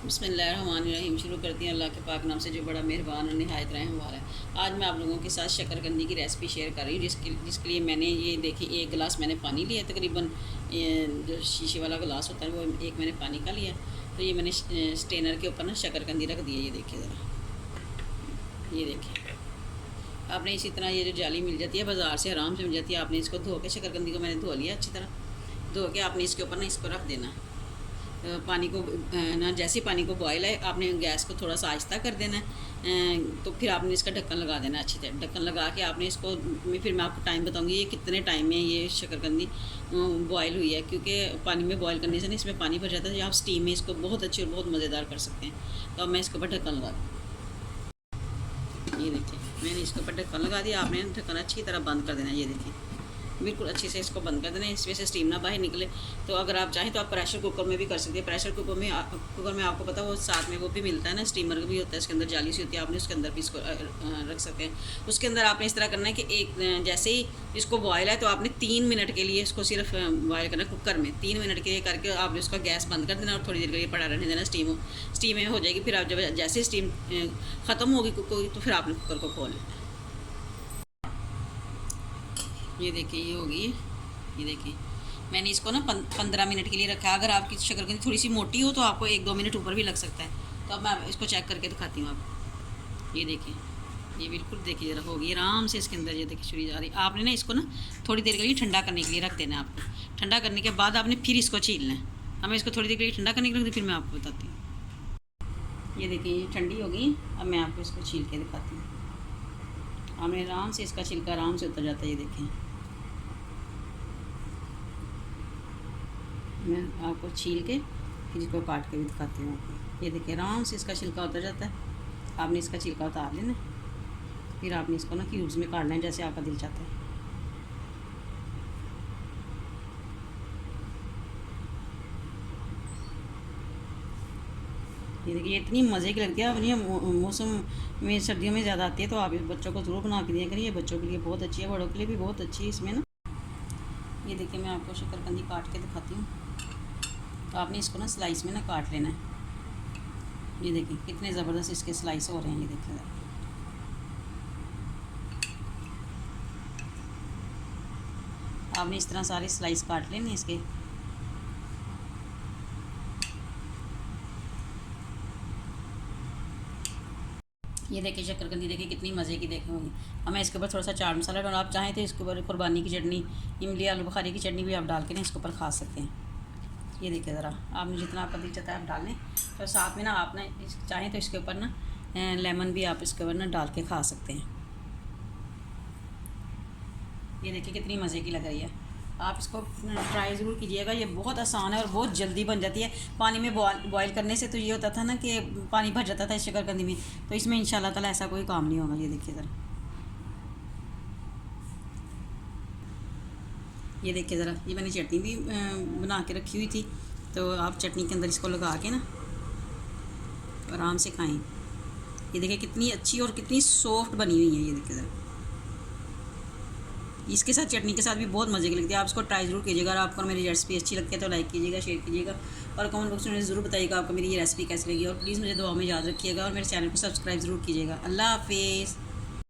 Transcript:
बिस्मिल्लाहिर्रहमानिर्रहीम। शुरू करती हैं अल्लाह के पाक नाम से जो बड़ा मेहरबान और निहायत रहम वाला है। आज मैं आप लोगों के साथ शकरकंदी की रेसिपी शेयर कर रही हूँ, जिसके लिए मैंने ये देखी, एक गिलास मैंने पानी लिया तकरीबन। जो शीशे वाला गिलास होता है वो एक मैंने पानी का लिया। तो ये मैंने स्टेनर के ऊपर ना शकरकंदी रख दी है। ये देखिए ज़रा, ये देखिए। आपने इसी तरह ये जो जाली मिल जाती है बाज़ार से, आराम से मिल जाती है। आपने इसको धो के, शकरकंदी को मैंने धो लिया अच्छी तरह। धो के आपने इसके ऊपर ना इसको रख देना। पानी को ना, जैसे पानी को बॉयल है आपने गैस को थोड़ा सा आहिस्ता कर देना है। तो फिर आपने इसका ढक्कन लगा देना है अच्छी तरह। ढक्कन लगा के आपने इसको, फिर मैं आपको टाइम बताऊंगी ये कितने टाइम में ये शकरकंदी बॉयल हुई है, क्योंकि पानी में बॉयल करने से ना इसमें पानी भर जाता है। आप स्टीम में इसको बहुत अच्छी और बहुत मज़ेदार कर सकते हैं। तो अब मैं इसके ऊपर ढक्कन लगा दूँ। ये देखिए, मैंने इसके ऊपर ढक्कन लगा दिया। आपने ढक्कन अच्छी तरह बंद कर देना। ये देखिए, बिल्कुल अच्छे से इसको बंद कर देना, इसमें से स्टीम ना बाहर निकले। तो अगर आप चाहें तो आप प्रेशर कुकर में भी कर सकते हैं। प्रेशर कुकर में आपको पता है वो साथ में वो भी मिलता है ना, स्टीमर भी होता है, इसके अंदर जाली सी होती है। आपने उसके अंदर भी इसको रख सकते हैं। उसके अंदर आपने इस तरह करना है कि एक जैसे ही इसको बॉयल है तो आपने 3 मिनट के लिए इसको सिर्फ बॉयल करना है कुकर में। 3 मिनट के लिए करके आपने उसका गैस बंद कर देना और थोड़ी देर के लिए पड़ा रहने देना। स्टीम में हो जाएगी। फिर आप जब जैसे स्टीम ख़त्म होगी कुकर की, तो फिर आपने कुकर को खोल लेना। ये देखिए, ये होगी। ये देखिए, मैंने इसको ना 15 मिनट के लिए रखा है। अगर आपकी शकरकंदी थोड़ी सी मोटी हो तो आपको 1-2 मिनट ऊपर भी लग सकता है। तो अब मैं इसको चेक करके दिखाती हूँ आपको। ये देखिए, ये बिल्कुल देखिए ज़रा होगी आराम से इसके अंदर। ये देखिए छुरी जा रही। आपने ना इसको ना थोड़ी देर के लिए ठंडा करने के लिए रख देना है आपको। ठंडा करने के बाद आपने फिर इसको छीलना है। हमें इसको थोड़ी देर के लिए ठंडा करने के लिए रख दी, फिर मैं आपको बताती हूँ। ये देखिए, ये ठंडी हो गई। अब मैं आपको इसको छील के दिखाती हूँ। हमने आराम से इसका छिलका आराम से उतर जाता है। ये देखें, मैं आपको छील के फिर इसको काट के भी दिखाती हूँ आपको। ये देखिए, आराम से इसका छिलका उतर जाता है। आपने इसका छिलका उतार लेना, फिर आपने इसको ना क्यूब्स में काटना है जैसे आपका दिल चाहता है। ये देखिए, इतनी मज़े की लगती है। अब ये मौसम में सर्दियों में ज़्यादा आती है, तो आप इस बच्चों को ज़रूर बना के दिया करिए। बच्चों के लिए बहुत अच्छी है, बड़ों के लिए भी बहुत अच्छी है इसमें ना। ये देखिए, मैं आपको शकरकंदी काट के दिखाती हूँ। तो आपने इसको ना स्लाइस में ना काट लेना है। ये देखिए कितने ज़बरदस्त इसके स्लाइस हो रहे हैं। ये देखिए, आपने इस तरह सारे स्लाइस काट लेने इसके। ये देखिए शकरकंदी, देखिए कितनी मज़े की देखे होगी। हमें इसके ऊपर थोड़ा सा चाट मसाला डालना, आप चाहें तो इसके ऊपर कुर्बानी की चटनी, इमली आलू बुखारी की चटनी भी आप डाल के ना इसके ऊपर खा सकते हैं। ये देखिए ज़रा, आपने जितना आपका दिल चाहता है आप डाल लें। तो साथ में ना आप ना चाहें तो इसके ऊपर ना लेमन भी आप इसके ऊपर ना डाल के खा सकते हैं। ये देखिए कितनी मज़े की लग रही है। आप इसको ट्राई ज़रूर कीजिएगा। ये बहुत आसान है और बहुत जल्दी बन जाती है। पानी में बॉयल करने से तो ये होता था ना कि पानी भर जाता था इस शकरकंदी में, तो इसमें इंशाल्लाह ताला ऐसा कोई काम नहीं होगा। ये देखिए ज़रा, ये देखिए ज़रा, ये मैंने चटनी भी बना के रखी हुई थी। तो आप चटनी के अंदर इसको लगा के ना आराम से खाएँ। ये देखिए कितनी अच्छी और कितनी सॉफ्ट बनी हुई है। ये देखिए ज़रा, इसके साथ चटनी के साथ भी बहुत मज़े की लगती है। आप इसको ट्राई ज़रूर कीजिएगा। और आपको मेरी रेसिपी अच्छी लगती है तो लाइक कीजिएगा, शेयर कीजिएगा और कमेंट बॉक्स में मुझे ज़रूर बताइएगा आपको मेरी ये रेसिपी कैसी लगी। और प्लीज़ मुझे दुआ में याद रखिएगा और मेरे चैनल को सब्सक्राइब ज़रूर कीजिएगा। अल्लाह हाफिज़।